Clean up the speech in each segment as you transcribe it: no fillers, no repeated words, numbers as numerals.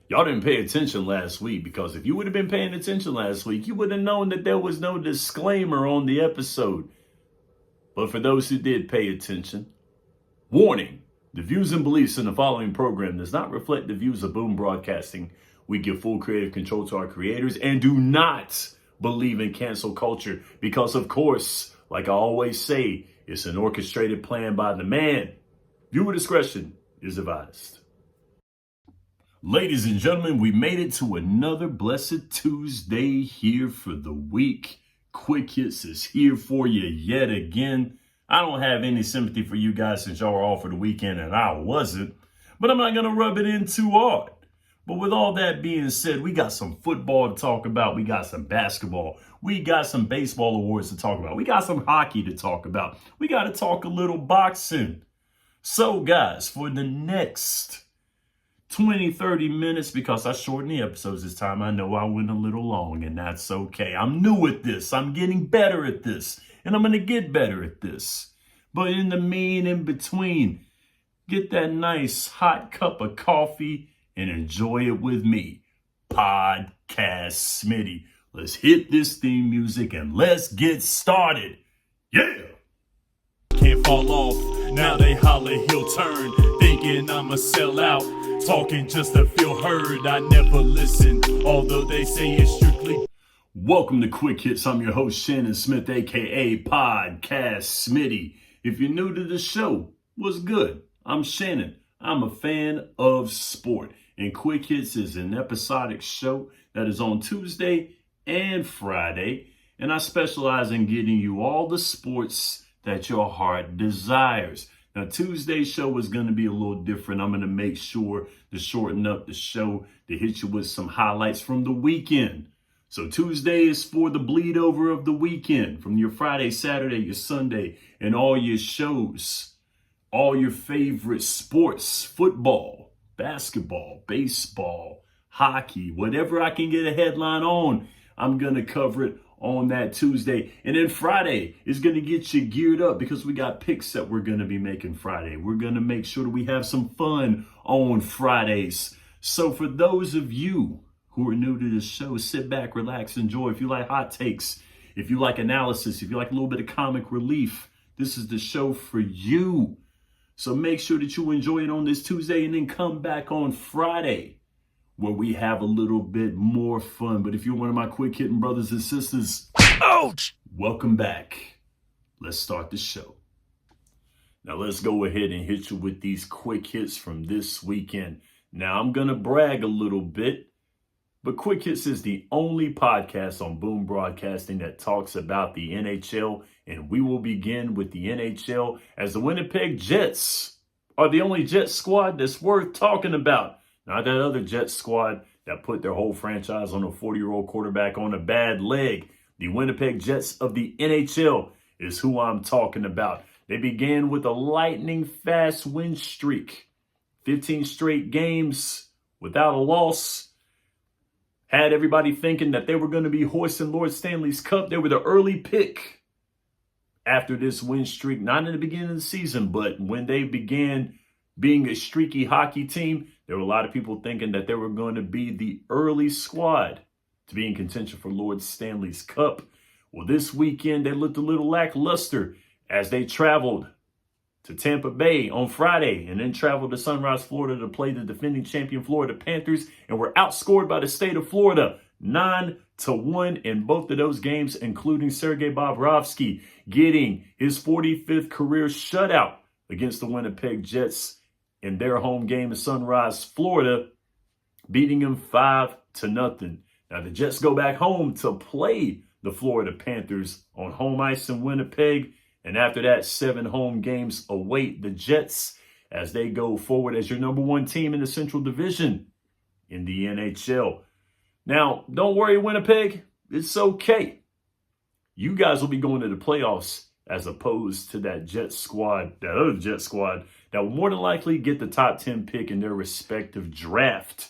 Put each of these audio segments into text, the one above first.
Y'all didn't pay attention last week, because if you would have been paying attention last week, you would have known that there was no disclaimer on the episode. But for those who did pay attention, warning, the views and beliefs in the following program does not reflect the views of Boom Broadcasting. We give full creative control to our creators and do not believe in cancel culture because, of course, like I always say, it's an orchestrated plan by the man. Viewer discretion is advised. Ladies and gentlemen, we made it to another blessed Tuesday here for the week. Quick Hits is here for you yet again. I don't have any sympathy for you guys since y'all were off for the weekend and I wasn't, but I'm not going to rub it in too hard. But with all that being said, we got some football to talk about. We got some basketball. We got some baseball awards to talk about. We got some hockey to talk about. We got to talk a little boxing. So guys, for the next 20, 30 minutes, because I shortened the episodes this time. I know I went a little long, and that's okay. I'm new at this. I'm getting better at this, and I'm going to get better at this. But in the in between, get that nice hot cup of coffee and enjoy it with me, Podcast Smitty. Let's hit this theme music and let's get started. Yeah! Can't fall off, now they holler he'll turn, thinking I'ma sell out, talking just to feel heard. I never listen, although they say it's strictly. Welcome to Quick Hits. I'm your host, Shannon Smith, aka Podcast Smitty. If you're new to the show, what's good? I'm Shannon. I'm a fan of sport, and Quick Hits is an episodic show that is on Tuesday and Friday, and I specialize in getting you all the sports that your heart desires. Now, Tuesday's show is going to be a little different. I'm going to make sure to shorten up the show to hit you with some highlights from the weekend. So Tuesday is for the bleed over of the weekend, from your Friday, Saturday, your Sunday, and all your shows, all your favorite sports, football, basketball, baseball, hockey, whatever I can get a headline on, I'm going to cover it on that Tuesday. And then Friday is going to get you geared up because we got picks that we're going to be making Friday. We're going to make sure that we have some fun on Fridays. So for those of you who are new to the show, sit back, relax, enjoy. If you like hot takes, if you like analysis, if you like a little bit of comic relief, this is the show for you. So make sure that you enjoy it on this Tuesday and then come back on Friday, where we have a little bit more fun. But if you're one of my quick hitting brothers and sisters, ouch! Welcome back. Let's start the show. Now let's go ahead and hit you with these quick hits from this weekend. Now I'm going to brag a little bit, but Quick Hits is the only podcast on Boom Broadcasting that talks about the NHL, and we will begin with the NHL as the Winnipeg Jets are the only Jets squad that's worth talking about. Not that other Jets squad that put their whole franchise on a 40-year-old quarterback on a bad leg. The Winnipeg Jets of the NHL is who I'm talking about. They began with a lightning-fast win streak. 15 straight games without a loss. Had everybody thinking that they were going to be hoisting Lord Stanley's Cup. They were the early pick after this win streak. Not in the beginning of the season, but when they began being a streaky hockey team, there were a lot of people thinking that they were going to be the early squad to be in contention for Lord Stanley's Cup. Well, this weekend, they looked a little lackluster as they traveled to Tampa Bay on Friday and then traveled to Sunrise, Florida to play the defending champion Florida Panthers, and were outscored by the state of Florida 9-1 in both of those games, including Sergei Bobrovsky getting his 45th career shutout against the Winnipeg Jets in their home game in Sunrise, Florida, beating them 5-0. Now the Jets go back home to play the Florida Panthers on home ice in Winnipeg. And after that, 7 home games await the Jets as they go forward as your number one team in the Central Division in the NHL. Now, don't worry, Winnipeg. It's okay. You guys will be going to the playoffs as opposed to that Jets squad, that other Jets squad, that will more than likely get the top 10 pick in their respective draft.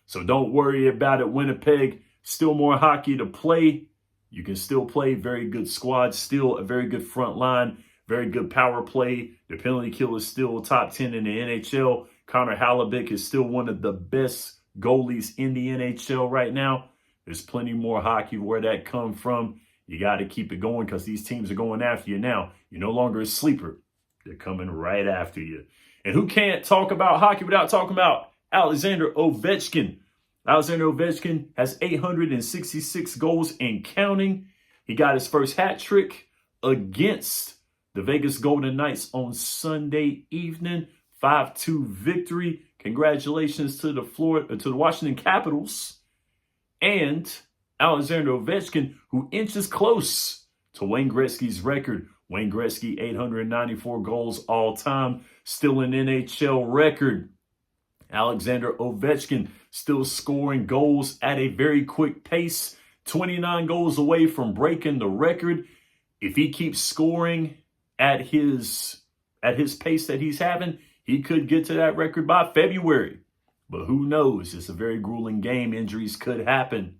So don't worry about it, Winnipeg. Still more hockey to play. You can still play. Very good squad. Still a very good front line. Very good power play. The penalty kill is still top 10 in the NHL. Connor Hellebuyck is still one of the best goalies in the NHL right now. There's plenty more hockey where that come from. You got to keep it going because these teams are going after you now. You're no longer a sleeper. They're coming right after you. And who can't talk about hockey without talking about Alexander Ovechkin? Alexander Ovechkin has 866 goals and counting. He got his first hat trick against the Vegas Golden Knights on Sunday evening. 5-2 victory. Congratulations to the Washington Capitals and Alexander Ovechkin, who inches close to Wayne Gretzky's record. Wayne Gretzky, 894 goals all time, still an NHL record. Alexander Ovechkin still scoring goals at a very quick pace, 29 goals away from breaking the record. If he keeps scoring at his pace that he's having, he could get to that record by February. But who knows? It's a very grueling game. Injuries could happen.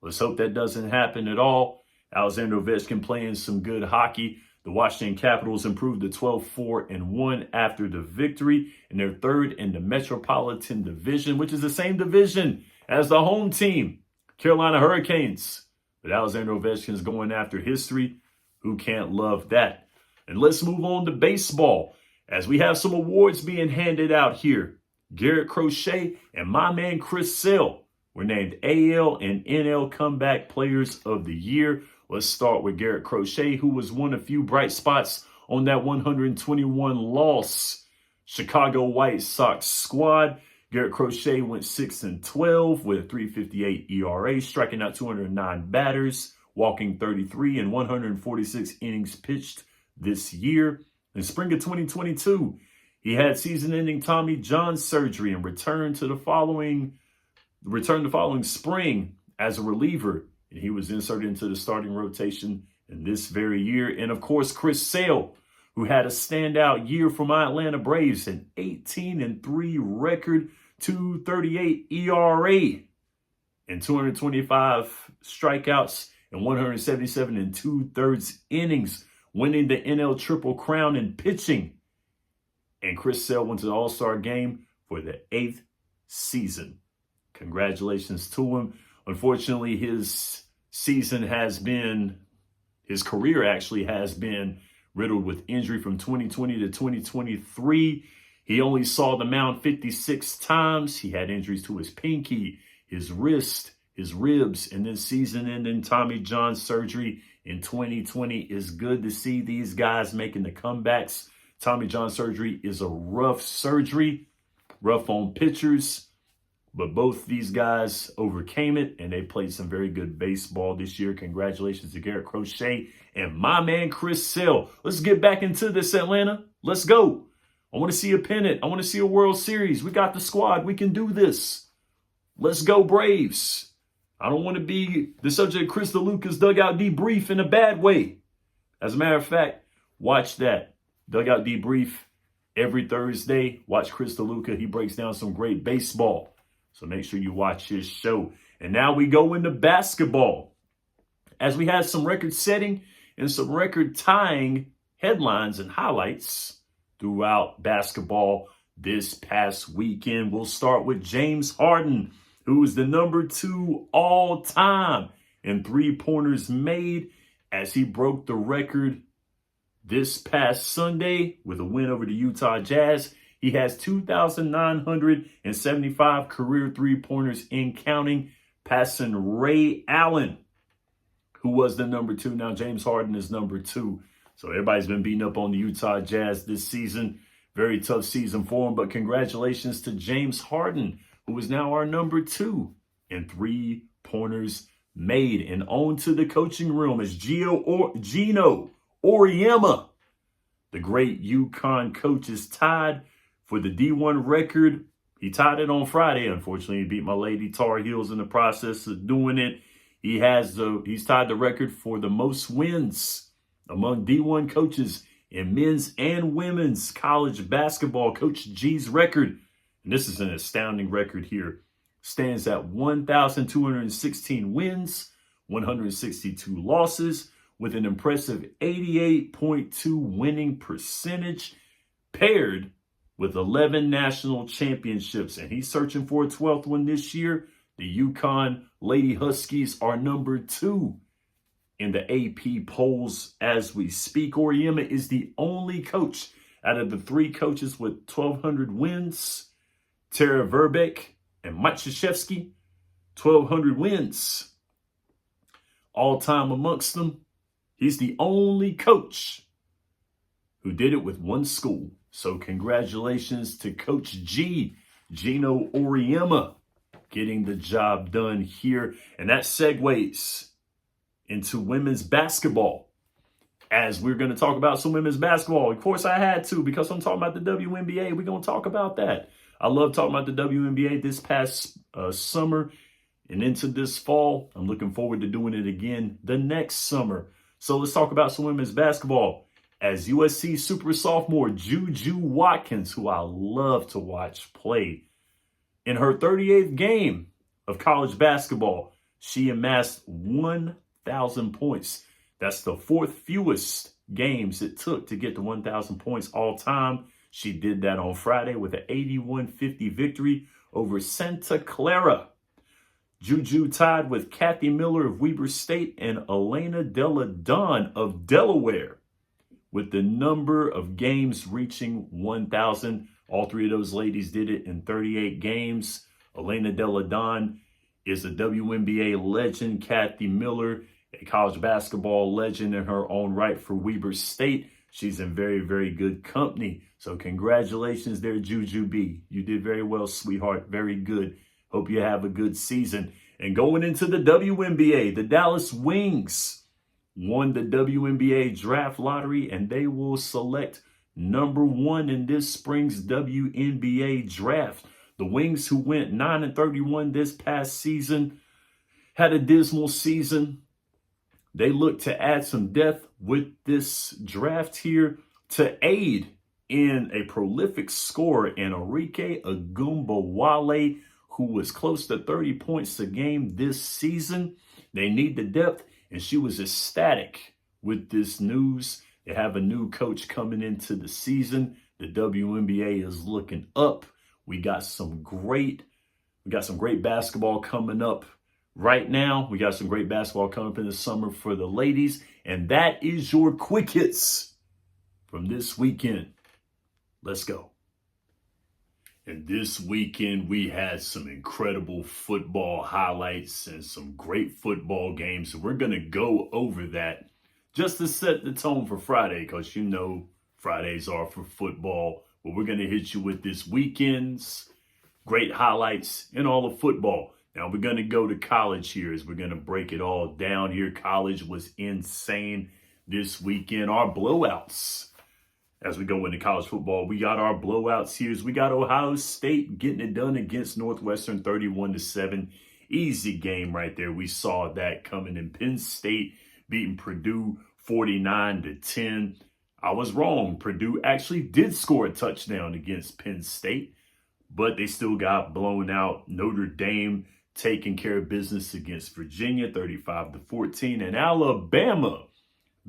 Let's hope that doesn't happen at all. Alexander Ovechkin playing some good hockey. The Washington Capitals improved to 12-4-1 after the victory, and they're third in the Metropolitan Division, which is the same division as the home team, Carolina Hurricanes. But Alexander Ovechkin is going after history. Who can't love that? And let's move on to baseball, as we have some awards being handed out here. Garrett Crochet and my man Chris Sale were named AL and NL Comeback Players of the Year. Let's start with Garrett Crochet, who was one of few bright spots on that 121-loss Chicago White Sox squad. Garrett Crochet went 6-12 with a 3.58 ERA, striking out 209 batters, walking 33 in 146 innings pitched this year. In spring of 2022, he had season-ending Tommy John surgery and returned the following spring as a reliever. And he was inserted into the starting rotation in this very year. And of course, Chris Sale, who had a standout year for my Atlanta Braves, an 18-3 record, 2.38 ERA, and 225 strikeouts and 177 2/3 innings, winning the NL Triple Crown in pitching. And Chris Sale went to the All-Star game for the 8th season. Congratulations to him. Unfortunately, his career actually has been riddled with injury from 2020 to 2023. He only saw the mound 56 times. He had injuries to his pinky, his wrist, his ribs, and then season-ending Tommy John surgery in 2020. It's good to see these guys making the comebacks. Tommy John surgery is a rough surgery, rough on pitchers. But both these guys overcame it, and they played some very good baseball this year. Congratulations to Garrett Crochet and my man Chris Sale. Let's get back into this, Atlanta. Let's go. I want to see a pennant. I want to see a World Series. We got the squad. We can do this. Let's go, Braves. I don't want to be the subject of Chris DeLuca's dugout debrief in a bad way. As a matter of fact, watch that dugout debrief every Thursday. Watch Chris DeLuca. He breaks down some great baseball. So make sure you watch his show. And now we go into basketball, as we had some record-setting and some record-tying headlines and highlights throughout basketball this past weekend. We'll start with James Harden, who is the number 2 all-time in three-pointers made, as he broke the record this past Sunday with a win over the Utah Jazz. He has 2,975 career three-pointers in counting, passing Ray Allen, who was the number 2. Now James Harden is number 2. So everybody's been beating up on the Utah Jazz this season. Very tough season for him, but congratulations to James Harden, who is now our number 2 in three-pointers made. And on to the coaching room is Gino Auriemma, the great UConn coach, is tied for the D1 record. He tied it on Friday. Unfortunately, he beat my Lady Tar Heels in the process of doing it. He's tied the record for the most wins among D1 coaches in men's and women's college basketball. Coach G's record, and this is an astounding record here, stands at 1,216 wins, 162 losses, with an impressive 88.2 winning percentage, paired with 11 national championships, and he's searching for a 12th one this year. The Yukon Lady Huskies are number 2 in the AP polls as we speak. Auriemma is the only coach out of the 3 coaches with 1,200 wins. Tara Verbeek and Mike Krzyzewski, 1,200 wins. All time amongst them. He's the only coach who did it with 1 school. So congratulations to Coach G, Gino Auriemma, getting the job done here. And that segues into women's basketball. As we're going to talk about some women's basketball. Of course, I had to because I'm talking about the WNBA. We're going to talk about that. I love talking about the WNBA this past summer and into this fall. I'm looking forward to doing it again the next summer. So let's talk about some women's basketball. As USC super sophomore Juju Watkins, who I love to watch play, in her 38th game of college basketball, she amassed 1,000 points. That's the 4th fewest games it took to get to 1,000 points all time. She did that on Friday with an 81-50 victory over Santa Clara. Juju tied with Kathy Miller of Weber State and Elena Della Don of Delaware, with the number of games reaching 1,000. All 3 of those ladies did it in 38 games. Elena Della Don is a WNBA legend. Kathy Miller, a college basketball legend in her own right for Weber State. She's in very, very good company. So congratulations there, Juju B. You did very well, sweetheart. Very good. Hope you have a good season. And going into the WNBA, the Dallas Wings won the WNBA draft lottery, and they will select number 1 in this spring's WNBA draft. The Wings, who went 9-31 this past season, had a dismal season. They look to add some depth with this draft here to aid in a prolific scorer in Enrique Agumbawale, who was close to 30 points a game this season. They need the depth, and she was ecstatic with this news. They have a new coach coming into the season. The WNBA is looking up. We got some great basketball coming up right now. We got some great basketball coming up in the summer for the ladies. And that is your quick hits from this weekend. Let's go. And this weekend, we had some incredible football highlights and some great football games. So we're going to go over that just to set the tone for Friday, because you know Fridays are for football. But we're going to hit you with this weekend's great highlights in all of football. Now, we're going to go to college here as we're going to break it all down here. College was insane this weekend. Our blowouts. As we go into college football, we got our blowouts here. We got Ohio State getting it done against Northwestern 31-7. Easy game right there. We saw that coming in. Penn State beating Purdue 49-10. I was wrong. Purdue actually did score a touchdown against Penn State, but they still got blown out. Notre Dame taking care of business against Virginia 35-14. And Alabama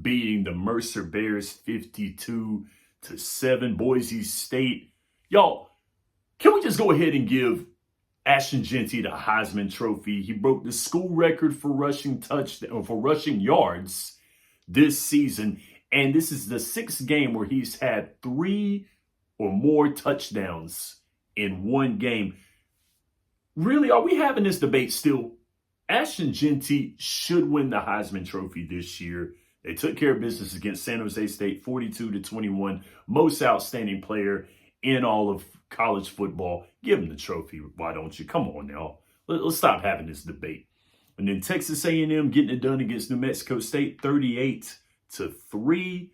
beating the Mercer Bears 52-7. Boise State. Y'all, can we just go ahead and give Ashton Jeanty the Heisman Trophy? He broke the school record for rushing yards this season. And this is the 6th game where he's had 3 or more touchdowns in one game. Really, are we having this debate still? Ashton Jeanty should win the Heisman Trophy this year. They took care of business against San Jose State 42-21. Most outstanding player in all of college football. Give him the trophy. Why don't you? Come on now. Let's stop having this debate. And then Texas A&M getting it done against New Mexico State 38-3.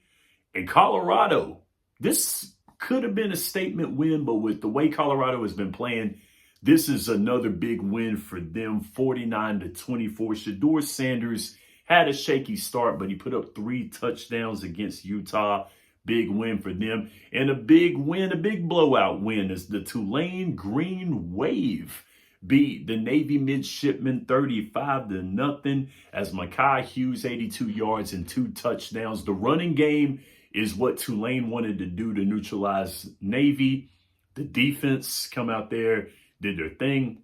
And Colorado, this could have been a statement win, but with the way Colorado has been playing, this is another big win for them, 49-24. Shedeur Sanders had a shaky start, but he put up 3 touchdowns against Utah. Big win for them. And a big win, a big blowout win, is the Tulane Green Wave beat the Navy Midshipmen 35-0 as Mekhi Hughes 82 yards and 2 touchdowns. The running game is what Tulane wanted to do to neutralize Navy. The defense come out there, did their thing.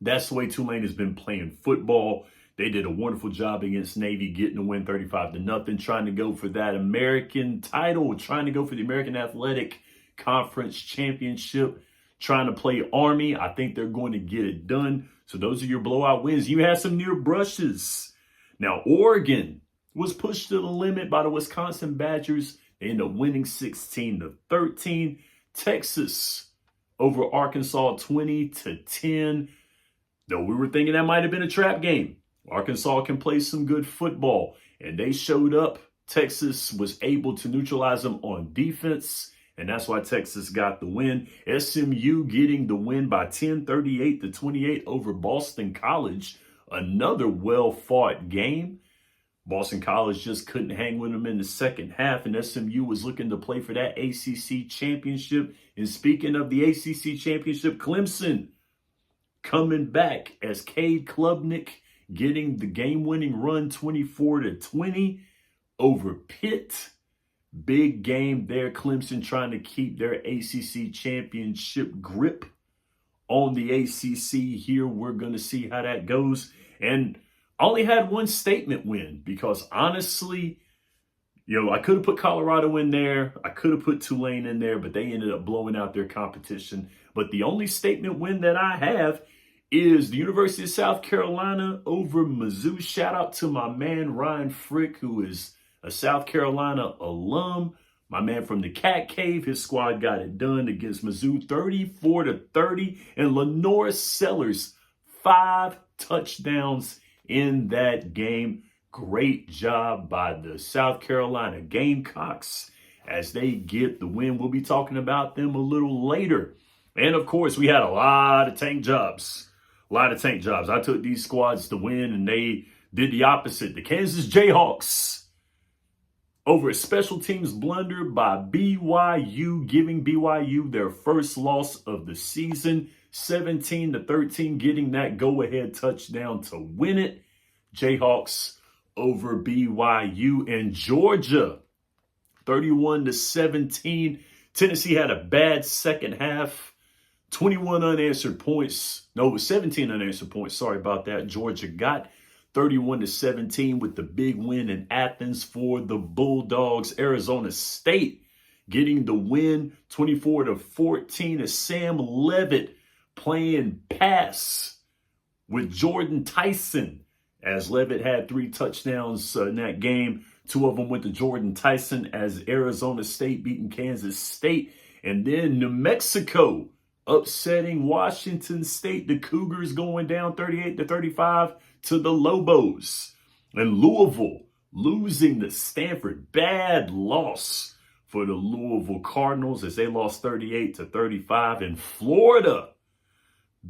That's the way Tulane has been playing football. They did a wonderful job against Navy, getting the win 35-0, trying to go for that American title, trying to go for the American Athletic Conference Championship, trying to play Army. I think they're going to get it done. So those are your blowout wins. You had some near brushes. Now, Oregon was pushed to the limit by the Wisconsin Badgers. They ended up winning 16-13. Texas over Arkansas 20-10. Though we were thinking that might have been a trap game. Arkansas can play some good football, and they showed up. Texas was able to neutralize them on defense, and that's why Texas got the win. SMU getting the win by 10, 38-28 over Boston College. Another well-fought game. Boston College just couldn't hang with them in the second half, and SMU was looking to play for that ACC championship. And speaking of the ACC championship, Clemson coming back as Cade Klubnik getting the game-winning run 24-20 over Pitt. Big game there. Clemson trying to keep their ACC championship grip on the ACC here. We're going to see how that goes. And I only had one statement win because honestly, I could have put Colorado in there. I could have put Tulane in there, but they ended up blowing out their competition. But the only statement win that I have is the University of South Carolina over Mizzou. Shout out to my man, Ryan Frick, who is a South Carolina alum. My man from the Cat Cave, his squad got it done against Mizzou 34-30. And Lenore Sellers, 5 touchdowns in that game. Great job by the South Carolina Gamecocks as they get the win. We'll be talking about them a little later. And of course, we had a lot of tank jobs. I took these squads to win, and they did the opposite. The Kansas Jayhawks over a special teams blunder by BYU, giving BYU their first loss of the season, 17-13, getting that go-ahead touchdown to win it. Jayhawks over BYU. And Georgia, 31-17. Tennessee had a bad second half. 21 unanswered points. No, it was 17 unanswered points. Sorry about that. Georgia got 31-17 with the big win in Athens for the Bulldogs. Arizona State getting the win 24-14 as Sam Levitt playing pass with Jordan Tyson, as Levitt had 3 touchdowns in that game. 2 of them went to Jordan Tyson as Arizona State beating Kansas State. And then New Mexico upsetting Washington State. The Cougars going down 38-35 to the Lobos. And Louisville losing to Stanford. Bad loss for the Louisville Cardinals as they lost 38-35. In Florida,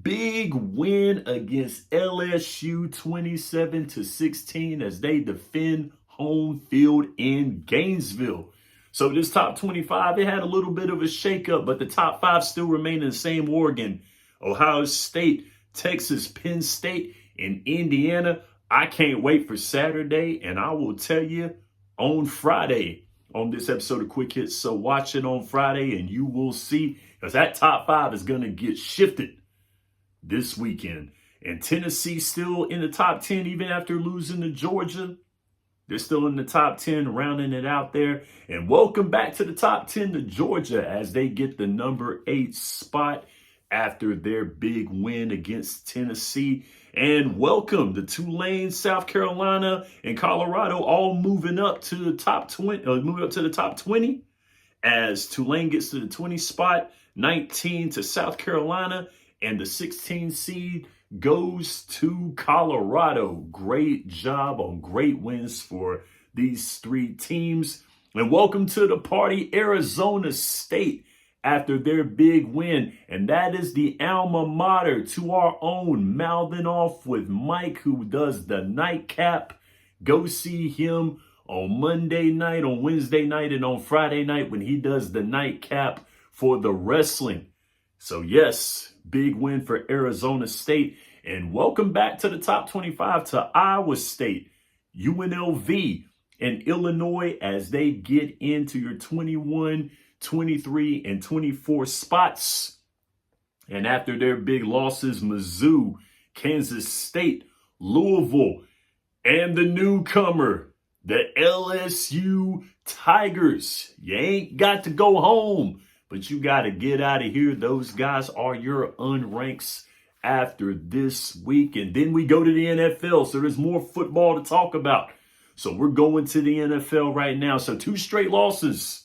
big win against LSU 27-16 as they defend home field in Gainesville. So this top 25, it had a little bit of a shakeup, but the top 5 still remain in the same Oregon, Ohio State, Texas, Penn State, and Indiana. I can't wait for Saturday, and I will tell you on Friday on this episode of Quick Hits. So watch it on Friday, and you will see, because that top 5 is going to get shifted this weekend. And Tennessee still in the top 10, even after losing to Georgia. They're still in the top 10, rounding it out there. And welcome back to the top 10 to Georgia as they get the number 8 spot after their big win against Tennessee. And welcome to Tulane, South Carolina, and Colorado all moving up to the top 20, as Tulane gets to the 20 spot, 19 to South Carolina, and the 16 seed goes to Colorado. Great job on great wins for these 3 teams. And welcome to the party, Arizona State, after their big win. And that is the alma mater to our own, mouthing off with Mike, who does the nightcap. Go see him on Monday night, on Wednesday night, and on Friday night when he does the nightcap for the wrestling. So yes, big win for Arizona State. And welcome back to the top 25 to Iowa State, UNLV, and Illinois as they get into your 21 23 and 24 spots. And after their big losses, Mizzou, Kansas State, Louisville, and the newcomer, the LSU Tigers. You ain't got to go home, but you got to get out of here. Those guys are your unranks after this week. And then we go to the NFL, so there's more football to talk about. So we're going to the NFL right now. So 2 straight losses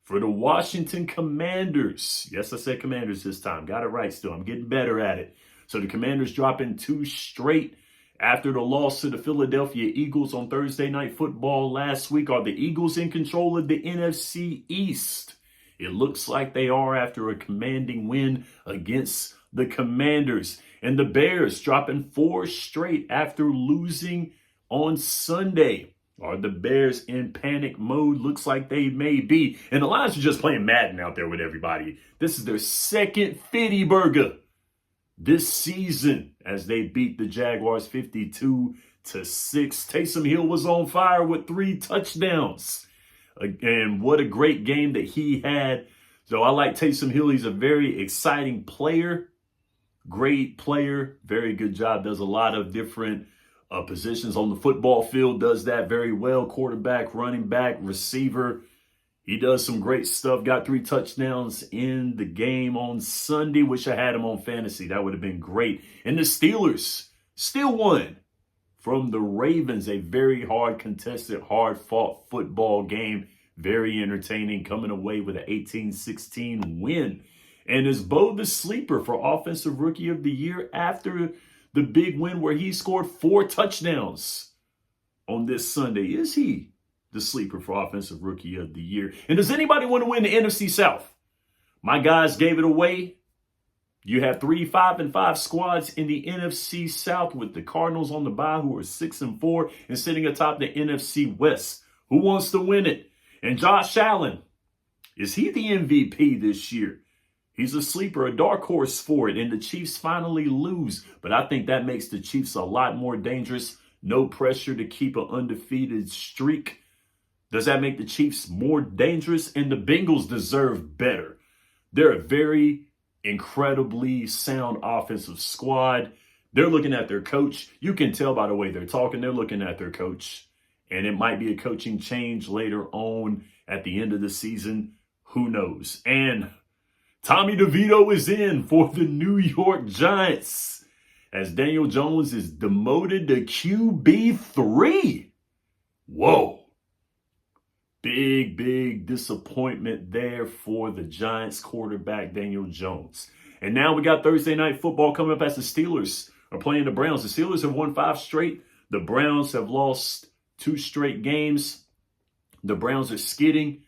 for the Washington Commanders. Yes, I said Commanders this time. Got it right still. I'm getting better at it. So the Commanders dropping 2 straight after the loss to the Philadelphia Eagles on Thursday Night Football last week. Are the Eagles in control of the NFC East? It looks like they are after a commanding win against the Commanders. And the Bears dropping 4 straight after losing on Sunday. Are the Bears in panic mode? Looks like they may be. And the Lions are just playing Madden out there with everybody. This is their second Fitty Burger this season as they beat the Jaguars 52-6. Taysom Hill was on fire with 3 touchdowns. And what a great game that he had. So I like Taysom Hill. He's a very exciting player. Great player. Very good job. Does a lot of different positions on the football field. Does that very well. Quarterback, running back, receiver. He does some great stuff. Got 3 touchdowns in the game on Sunday. Wish I had him on fantasy. That would have been great. And the Steelers still won from the Ravens. A very hard contested, hard fought football game. Very entertaining. Coming away with an 18-16 win. And is Bo the sleeper for Offensive Rookie of the Year after the big win where he scored 4 touchdowns on this Sunday? Is he the sleeper for Offensive Rookie of the Year? And does anybody want to win the NFC South? My guys gave it away. You have 3 5-5 squads in the NFC South with the Cardinals on the bye, who are 6-4 and sitting atop the NFC West. Who wants to win it? And Josh Allen, is he the MVP this year? He's a sleeper, a dark horse for it, and the Chiefs finally lose. But I think that makes the Chiefs a lot more dangerous. No pressure to keep an undefeated streak. Does that make the Chiefs more dangerous? And the Bengals deserve better. They're a very incredibly sound offensive squad. They're looking at their coach. You can tell by the way they're talking. They're looking at their coach. And it might be a coaching change later on at the end of the season. Who knows? And Tommy DeVito is in for the New York Giants as Daniel Jones is demoted to QB3. Whoa. Big disappointment there for the Giants quarterback, Daniel Jones. And now we got Thursday Night Football coming up as the Steelers are playing the Browns. The Steelers have won 5 straight. The Browns have lost 2 straight games. The Browns are skidding.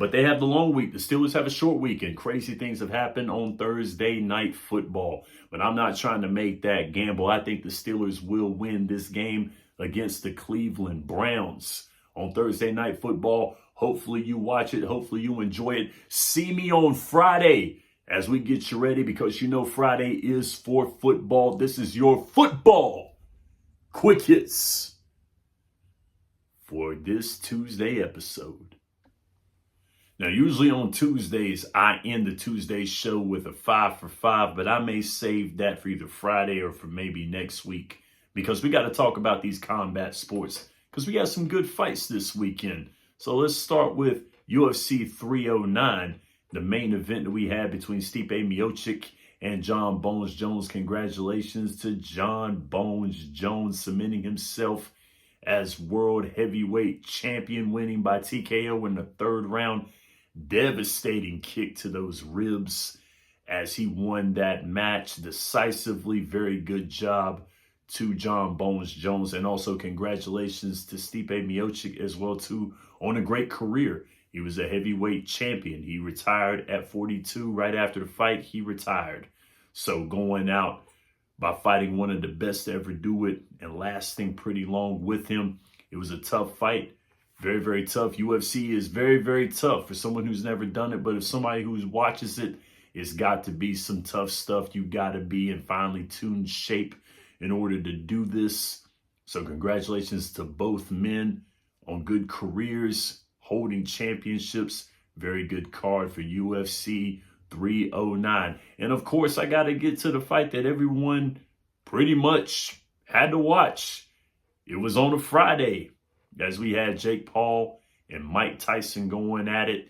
But they have the long week. The Steelers have a short weekend. Crazy things have happened on Thursday Night Football. But I'm not trying to make that gamble. I think the Steelers will win this game against the Cleveland Browns on Thursday Night Football. Hopefully you watch it. Hopefully you enjoy it. See me on Friday as we get you ready, because you know Friday is for football. This is your football quick hits for this Tuesday episode. Now, usually on Tuesdays, I end the Tuesday show with a 5 for 5, but I may save that for either Friday or for maybe next week, because we got to talk about these combat sports, because we got some good fights this weekend. So let's start with UFC 309, the main event that we had between Stipe Miocic and John Bones Jones. Congratulations to John Bones Jones, cementing himself as world heavyweight champion, winning by TKO in the 3rd round. Devastating kick to those ribs as he won that match decisively. Very good job to John Bones Jones. And also congratulations to Stipe Miocic as well, too, on a great career. He was a heavyweight champion. He retired at 42. Right after the fight, he retired. So going out by fighting one of the best to ever do it and lasting pretty long with him. It was a tough fight. Very tough. UFC is very tough for someone who's never done it. But if somebody who watches it, it's got to be some tough stuff. You got to be in finely tuned shape in order to do this. So congratulations to both men on good careers, holding championships. Very good card for UFC 309. And of course, I got to get to the fight that everyone pretty much had to watch. It was on a Friday as we had Jake Paul and Mike Tyson going at it.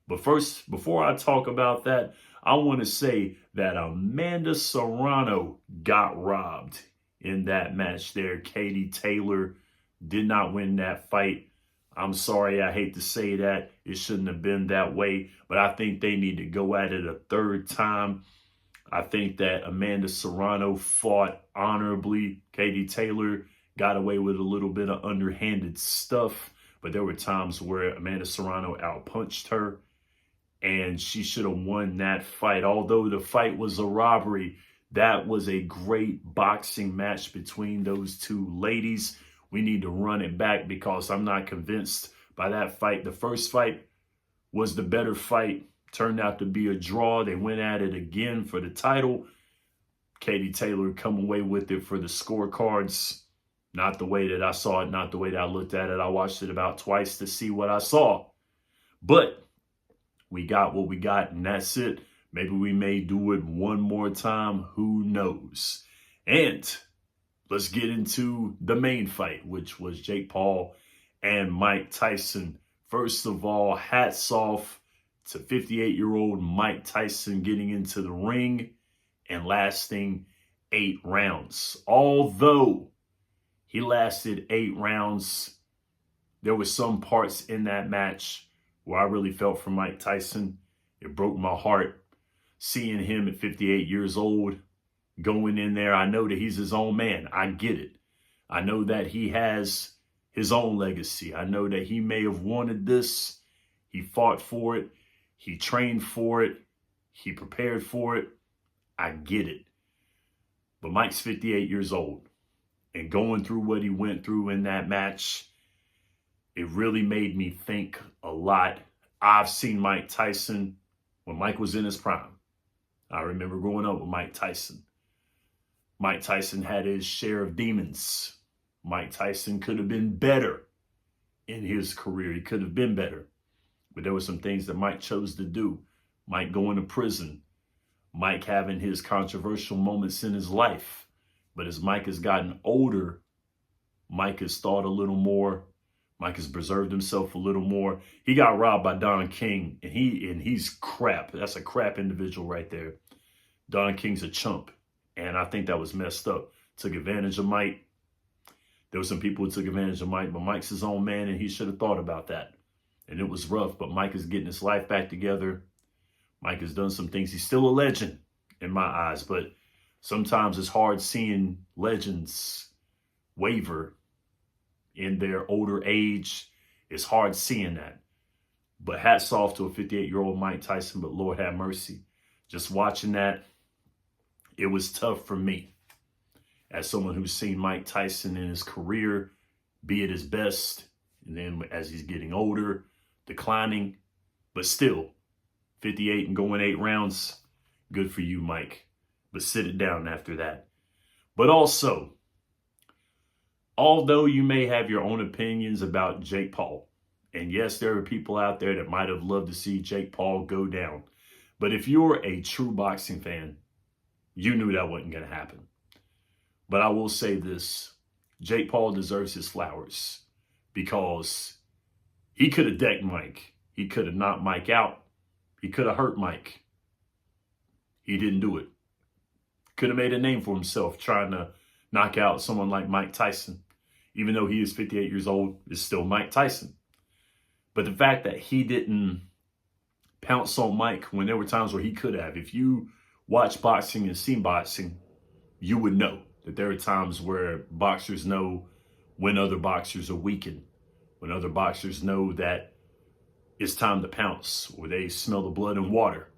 But first, before I talk about that, I want to say that Amanda Serrano got robbed in that match there. Katie Taylor did not win that fight. I'm sorry, I hate to say that. It shouldn't have been that way, but I think they need to go at it a third time. I think that Amanda Serrano fought honorably. Katie Taylor got away with a little bit of underhanded stuff, but there were times where Amanda Serrano outpunched her, and she should have won that fight. Although the fight was a robbery, that was a great boxing match between those two ladies. We need to run it back because I'm not convinced by that fight. The first fight was the better fight. Turned out to be a draw. They went at it again for the title. Katie Taylor come away with it for the scorecards. Not the way that I saw it, not the way that I looked at it. I watched it about twice to see what I saw. But we got what we got, and that's it. Maybe we may do it one more time. Who knows? And let's get into the main fight, which was Jake Paul and Mike Tyson. First of all, hats off to 58-year-old Mike Tyson getting into the ring and lasting 8 rounds. Although he lasted 8 rounds, there were some parts in that match where I really felt for Mike Tyson. It broke my heart seeing him at 58 years old going in there. I know that he's his own man. I get it. I know that he has his own legacy. I know that he may have wanted this. He fought for it. He trained for it. He prepared for it. I get it. But Mike's 58 years old, and going through what he went through in that match, it really made me think a lot. I've seen Mike Tyson when Mike was in his prime. I remember growing up with Mike Tyson. Mike Tyson had his share of demons. Mike Tyson could have been better in his career. He could have been better. But there were some things that Mike chose to do. Mike going to prison. Mike having his controversial moments in his life. But as Mike has gotten older, Mike has thought a little more. Mike has preserved himself a little more. He got robbed by Don King, and he's crap. That's a crap individual right there. Don King's a chump, and I think that was messed up. Took advantage of Mike. There were some people who took advantage of Mike, but Mike's his own man, and he should have thought about that. And it was rough, but Mike is getting his life back together. Mike has done some things. He's still a legend in my eyes, but sometimes it's hard seeing legends waver in their older age. It's hard seeing that. But hats off to a 58-year-old Mike Tyson, but Lord have mercy. Just watching that, it was tough for me. As someone who's seen Mike Tyson in his career be at his best, and then as he's getting older, declining, but still, 58 and going 8 rounds, good for you, Mike. But sit it down after that. But also, although you may have your own opinions about Jake Paul, and yes, there are people out there that might have loved to see Jake Paul go down, but if you're a true boxing fan, you knew that wasn't going to happen. But I will say this, Jake Paul deserves his flowers because he could have decked Mike. He could have knocked Mike out. He could have hurt Mike. He didn't do it. Could have made a name for himself trying to knock out someone like Mike Tyson. Even though he is 58 years old, is still Mike Tyson. But the fact that he didn't pounce on Mike when there were times where he could have. If you watch boxing and seen boxing, you would know that there are times where boxers know when other boxers are weakened, when other boxers know that it's time to pounce, or they smell the blood and water.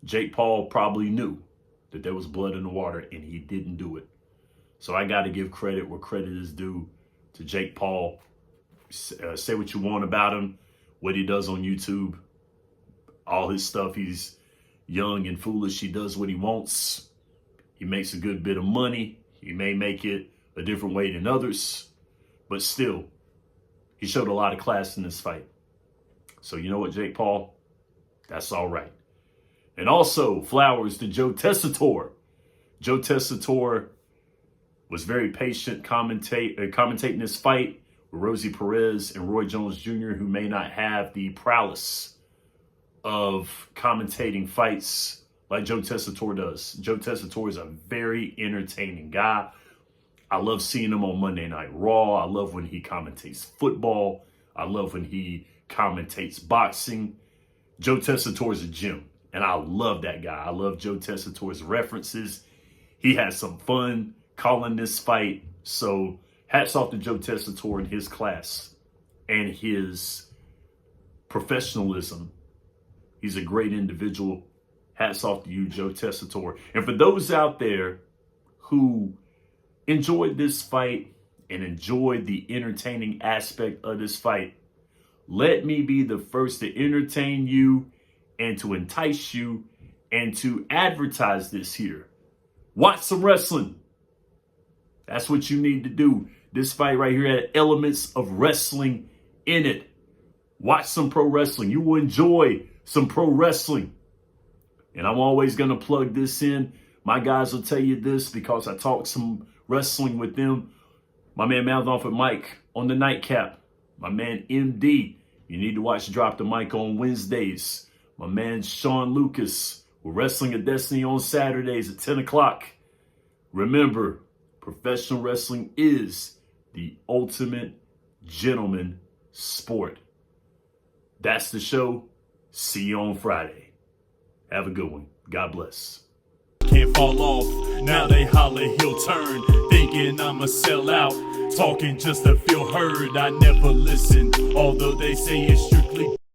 Jake Paul probably knew that there was blood in the water, and he didn't do it. So I got to give credit where credit is due to Jake Paul. Say what you want about him, what he does on YouTube, all his stuff. He's young and foolish. He does what he wants. He makes a good bit of money. He may make it a different way than others, but still, he showed a lot of class in this fight. So you know what, Jake Paul? That's all right. And also, flowers to Joe Tessitore. Joe Tessitore was very patient commentating this fight with Rosie Perez and Roy Jones Jr., who may not have the prowess of commentating fights like Joe Tessitore does. Joe Tessitore is a very entertaining guy. I love seeing him on Monday Night Raw. I love when he commentates football. I love when he commentates boxing. Joe Tessitore is a gem, and I love that guy. I love Joe Tessitore's references. He has some fun calling this fight. So hats off to Joe Tessitore and his class and his professionalism. He's a great individual. Hats off to you, Joe Tessitore. And for those out there who enjoyed this fight and enjoyed the entertaining aspect of this fight, let me be the first to entertain you and to entice you and to advertise this here. Watch some wrestling. That's what you need to do. This fight right here had elements of wrestling in it. Watch some pro wrestling. You will enjoy some pro wrestling. And I'm always going to plug this in. My guys will tell you this because I talked some wrestling with them. My man Mouth Off with Mike on the Nightcap. My man MD, you need to watch Drop the Mic on Wednesdays. My man Sean Lucas, we're Wrestling of Destiny on Saturdays at 10 o'clock. Remember, professional wrestling is the ultimate gentleman sport. That's the show. See you on Friday. Have a good one. God bless. Can't fall off, now they holler he'll turn, thinking I'ma sell out, talking just to feel heard. I never listen, although they say it's strictly